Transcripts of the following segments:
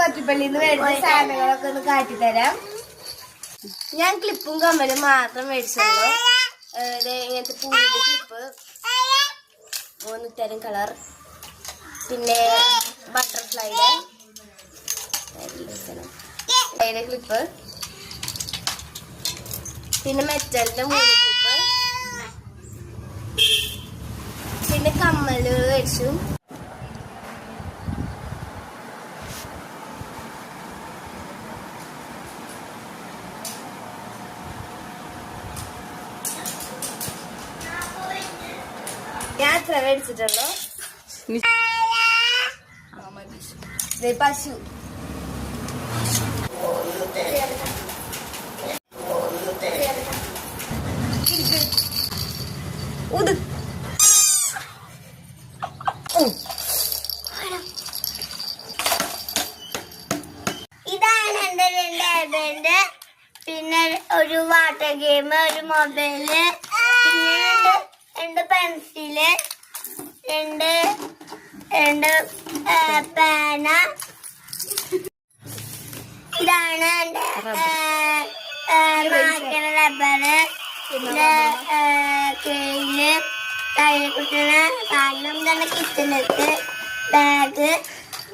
കൊറ്റിപ്പള്ളിന്ന് മേടിച്ച സാധനങ്ങളൊക്കെ ഒന്ന് കാട്ടിത്തരാം. ഞാൻ ക്ലിപ്പും കമ്മലും മാത്രം മേടിച്ചുള്ളൂ. ഇങ്ങനത്തെ പൂവിന്റെ ക്ലിപ്പ്, 3 തരം കളർ, പിന്നെ ബട്ടർഫ്ലൈയുടെ ക്ലിപ്പ്, പിന്നെ മെറ്റലിന്റെ 3 ക്ലിപ്പ്, പിന്നെ കമ്മലുകൾ മേടിച്ചു. ഞാൻ എത്ര മേടിച്ചിട്ടുള്ളൂ? പശു ഇതാണ് എന്റെ 2 ഹസ്ബൻഡ്. പിന്നെ ഒരു വാട്ടർ ഗെയിം, ഒരു മൊബൈല്, പിന്നെ 2 പെൻസില്, 2 പേന. ഇതാണ് എന്റെ റബ്ബറ്, പിന്നെ കെയില്, കയ്യിൽ കുത്തുന്ന സാധനം, തന്നെ കിച്ചണിലേക്ക് ബാഗ്,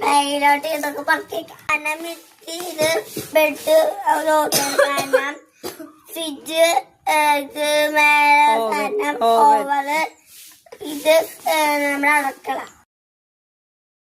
ബാഗിലോട്ട് ഇതൊക്കെ പുറത്തേക്കാം. കാരണം ഇത് ബെഡ്, കാരണം ഫ്രിഡ്ജ്, ഇത് മേലെ സാധനം, ഓവറ്, ഇത് നമ്മുടെ അടുക്കള.